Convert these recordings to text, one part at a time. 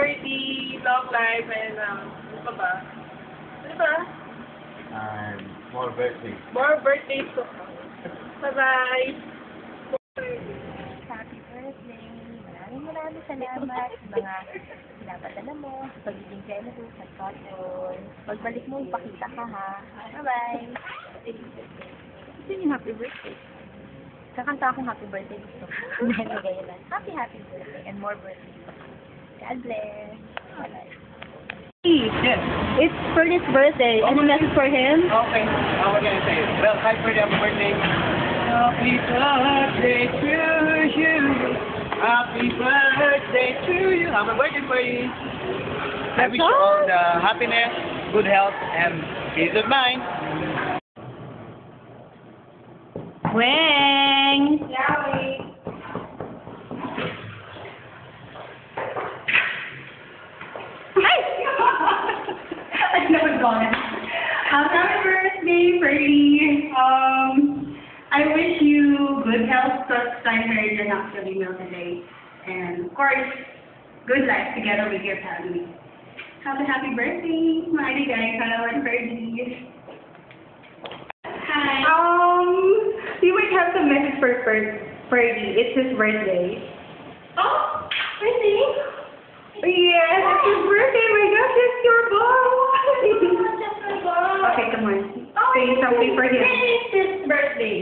Ferdy, love life, and ano pa ba? Ano ba? And more birthdays. More birthdays to come. Bye-bye! Happy birthday! Maraming salamat sa mga pinapadala mo, sa pagiging generous at thoughtful. Pagbalik mo, ipakita ka ha. Bye-bye! Gusto niyo happy birthday? Kakanta akong happy birthday gusto ko. Dahil lang. Happy birthday and more birthdays. God bless! Bye-bye! Yes. It's Ferdy's birthday. Any message for him? Okay. How am I gonna say it? Well, hi Ferdy, happy birthday. Happy birthday to you. Happy birthday to you. Happy birthday, Ferdy. I wish you all the happiness, good health, and peace of mind. Weng! Yowie! I never gone. Happy birthday, Ferdy. I wish you good health, such time marriage and actually meal today. And of course, good life together with your family. Happy birthday, my guys. Hello, and Ferdy. Hi. We might have some message for Ferdy. It's his birthday. Oh, birthday? Yes, it's his birthday. My gosh, it's your ball. Okay, come on. Say something for him. When is his birthday?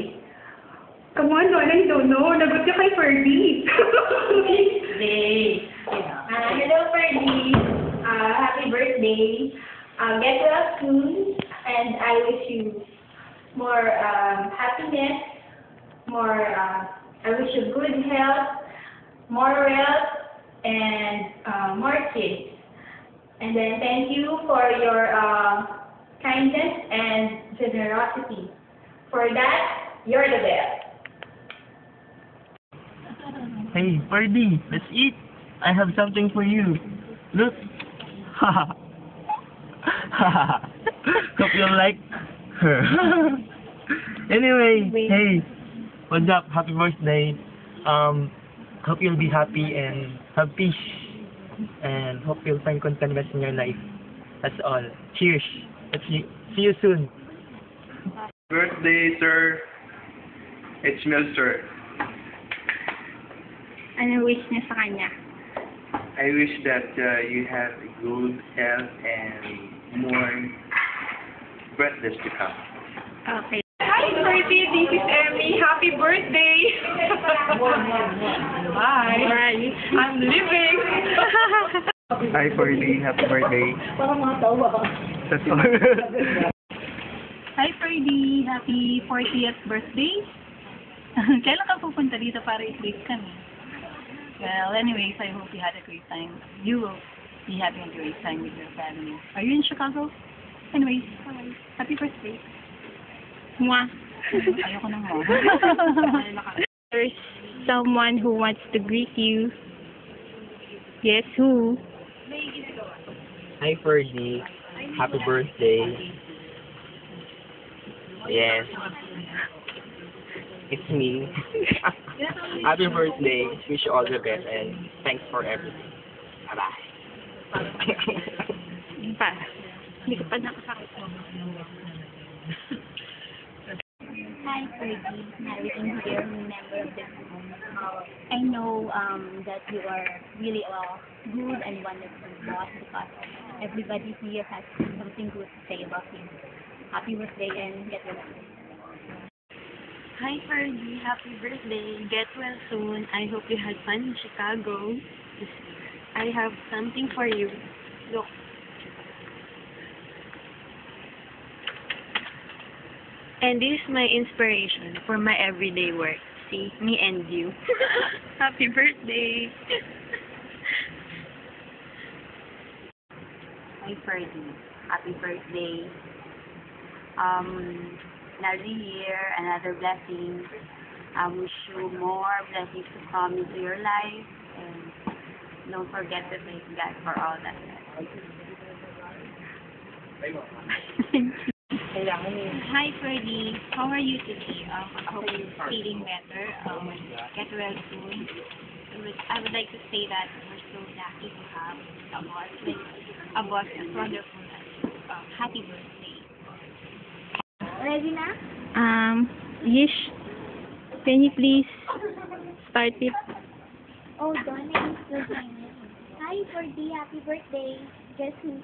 Come on, no, I don't know. Nagot ka kay Ferdy. Birthday! Hello, Ferdy! Happy birthday! Get well soon, and I wish you more happiness, I wish you good health, more wealth, and more kids. And then thank you for your kindness and generosity. For that, you're the best. Hey, Ferdy, let's eat. I have something for you. Look. Hope you like her. Anyway, hey, what's up? Happy birthday. Hope you'll be happy and have peace. And hope you'll find contentment in your life. That's all. Cheers. Let's see you soon. Birthday, sir. It's Milster. Ano wish niya sa kanya? I wish that you have good health and more birthdays to come. Okay. Hi, Ferdy. This is Emmy. Happy birthday! Bye. Bye. I'm leaving. Hi, Ferdy. Happy birthday. That's all. Hi, Ferdy! Happy 40th birthday! Kailan ka pupunta dito para i-treat kami? Well, anyways, I hope you had a great time. You will be having a great time with your family. Are you in Chicago? Anyways, bye. Happy birthday! Mwah. Ayoko na mo. There's someone who wants to greet you. Yes, who? Hi, Ferdy. Happy birthday. Yes. It's me. Happy birthday. Wish you all the best and thanks for everything. Bye-bye. Pa. Hindi ko pa nakakakit mo. Hi, Ferdy. Narrating here, member of the group. I know that you are really a good and wonderful boss because everybody here has something good to say about you. Happy birthday and get well soon. Hi, Ferdy! Happy birthday! Get well soon. I hope you had fun in Chicago. I have something for you. Look. And this is my inspiration for my everyday work. See, me and you. Happy birthday! Hi, Ferdy. Happy birthday. Another year, another blessing. I wish you more blessings to come into your life. And don't forget to thank God for all that. Hi, Ferdy. How are you today? I hope you're feeling better. Get well soon. I would like to say that we're so lucky to have a boss as wonderful as you. Happy birthday. Ready na? Yish, can you please start it? Oh, Donna is still singing. Hi, Ferdy. Happy birthday. Guess who?